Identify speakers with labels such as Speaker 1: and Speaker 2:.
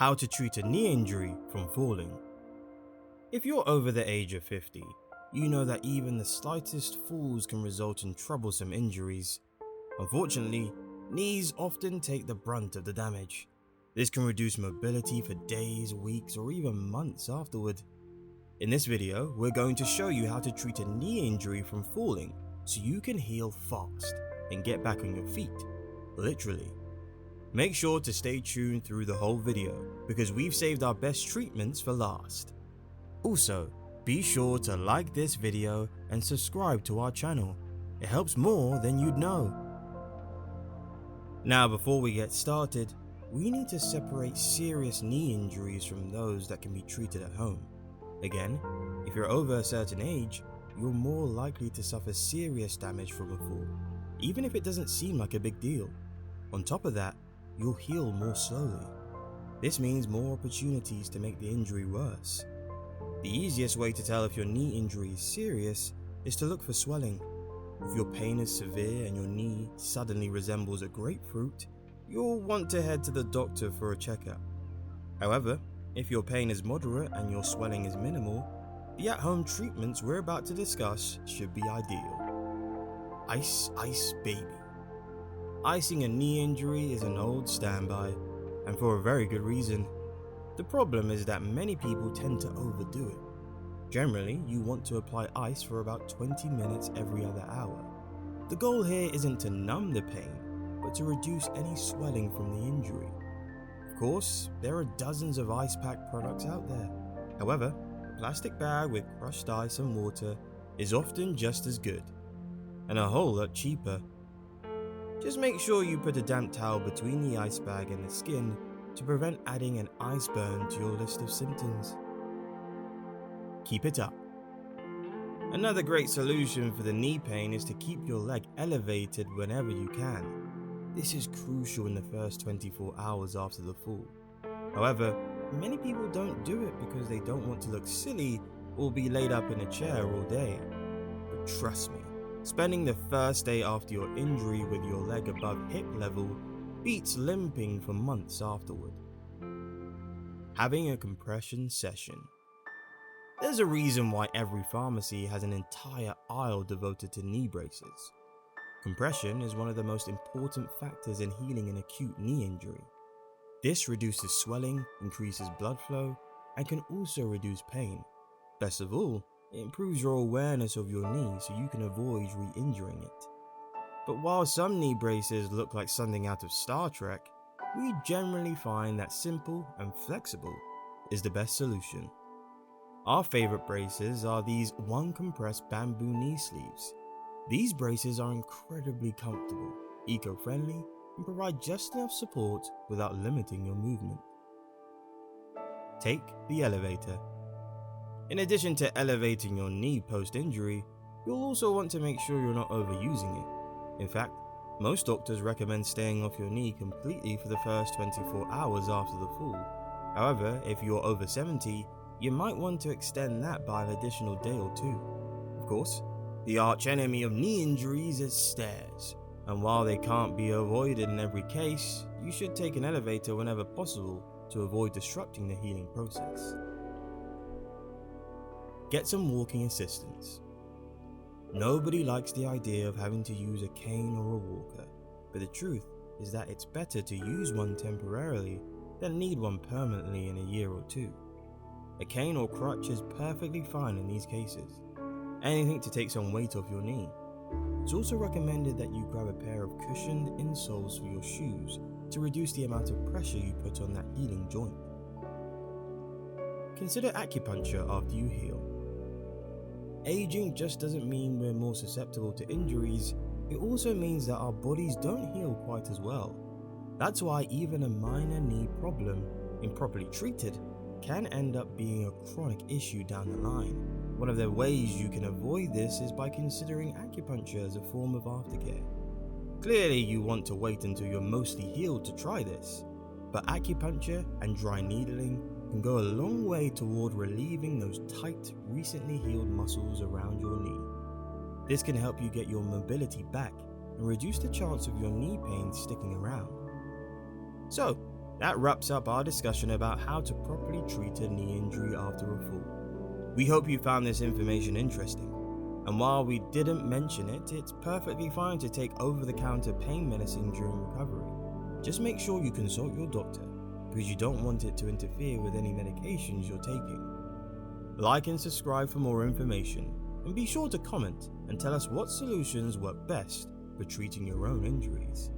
Speaker 1: How to treat a knee injury from falling. If you're over the age of 50, you know that even the slightest falls can result in troublesome injuries. Unfortunately, knees often take the brunt of the damage. This can reduce mobility for days, weeks, or even months afterward. In this video, we're going to show you how to treat a knee injury from falling so you can heal fast and get back on your feet, literally. Make sure to stay tuned through the whole video because we've saved our best treatments for last. Also, be sure to like this video and subscribe to our channel. It helps more than you'd know. Now, before we get started, we need to separate serious knee injuries from those that can be treated at home. Again, if you're over a certain age, you're more likely to suffer serious damage from a fall, even if it doesn't seem like a big deal. On top of that, you'll heal more slowly. This means more opportunities to make the injury worse. The easiest way to tell if your knee injury is serious is to look for swelling. If your pain is severe and your knee suddenly resembles a grapefruit, you'll want to head to the doctor for a checkup. However, if your pain is moderate and your swelling is minimal, the at-home treatments we're about to discuss should be ideal. Ice, ice, baby. Icing a knee injury is an old standby, and for a very good reason. The problem is that many people tend to overdo it. Generally, you want to apply ice for about 20 minutes every other hour. The goal here isn't to numb the pain, but to reduce any swelling from the injury. Of course, there are dozens of ice pack products out there. However, a plastic bag with crushed ice and water is often just as good, and a whole lot cheaper. Just make sure you put a damp towel between the ice bag and the skin to prevent adding an ice burn to your list of symptoms. Keep it up. Another great solution for the knee pain is to keep your leg elevated whenever you can. This is crucial in the first 24 hours after the fall. However, many people don't do it because they don't want to look silly or be laid up in a chair all day. But trust me, spending the first day after your injury with your leg above hip level beats limping for months afterward. Having a compression session. There's a reason why every pharmacy has an entire aisle devoted to knee braces. Compression is one of the most important factors in healing an acute knee injury. This reduces swelling, increases blood flow, and can also reduce pain. Best of all, it improves your awareness of your knee so you can avoid re-injuring it. But while some knee braces look like something out of Star Trek, we generally find that simple and flexible is the best solution. Our favorite braces are these one-compressed bamboo knee sleeves. These braces are incredibly comfortable, eco-friendly, and provide just enough support without limiting your movement. Take the elevator. In addition to elevating your knee post-injury, you'll also want to make sure you're not overusing it. In fact, most doctors recommend staying off your knee completely for the first 24 hours after the fall. However, if you're over 70, you might want to extend that by an additional day or two. Of course, the arch enemy of knee injuries is stairs, and while they can't be avoided in every case, you should take an elevator whenever possible to avoid disrupting the healing process. Get some walking assistance. Nobody likes the idea of having to use a cane or a walker, but the truth is that it's better to use one temporarily than need one permanently in a year or two. A cane or crutch is perfectly fine in these cases. Anything to take some weight off your knee. It's also recommended that you grab a pair of cushioned insoles for your shoes to reduce the amount of pressure you put on that healing joint. Consider acupuncture after you heal. Aging just doesn't mean we're more susceptible to injuries, it also means that our bodies don't heal quite as well. That's why even a minor knee problem, improperly treated, can end up being a chronic issue down the line. One of the ways you can avoid this is by considering acupuncture as a form of aftercare. Clearly you want to wait until you're mostly healed to try this, but acupuncture and dry needling can go a long way toward relieving those tight, recently healed muscles around your knee. This can help you get your mobility back and reduce the chance of your knee pain sticking around. So, That wraps up our discussion about how to properly treat a knee injury after a fall. We hope you found this information interesting, and while we didn't mention it, it's perfectly fine to take over-the-counter pain medicine during recovery. Just make sure you consult your doctor, because you don't want it to interfere with any medications you're taking. Like and subscribe for more information, and be sure to comment and tell us what solutions work best for treating your own injuries.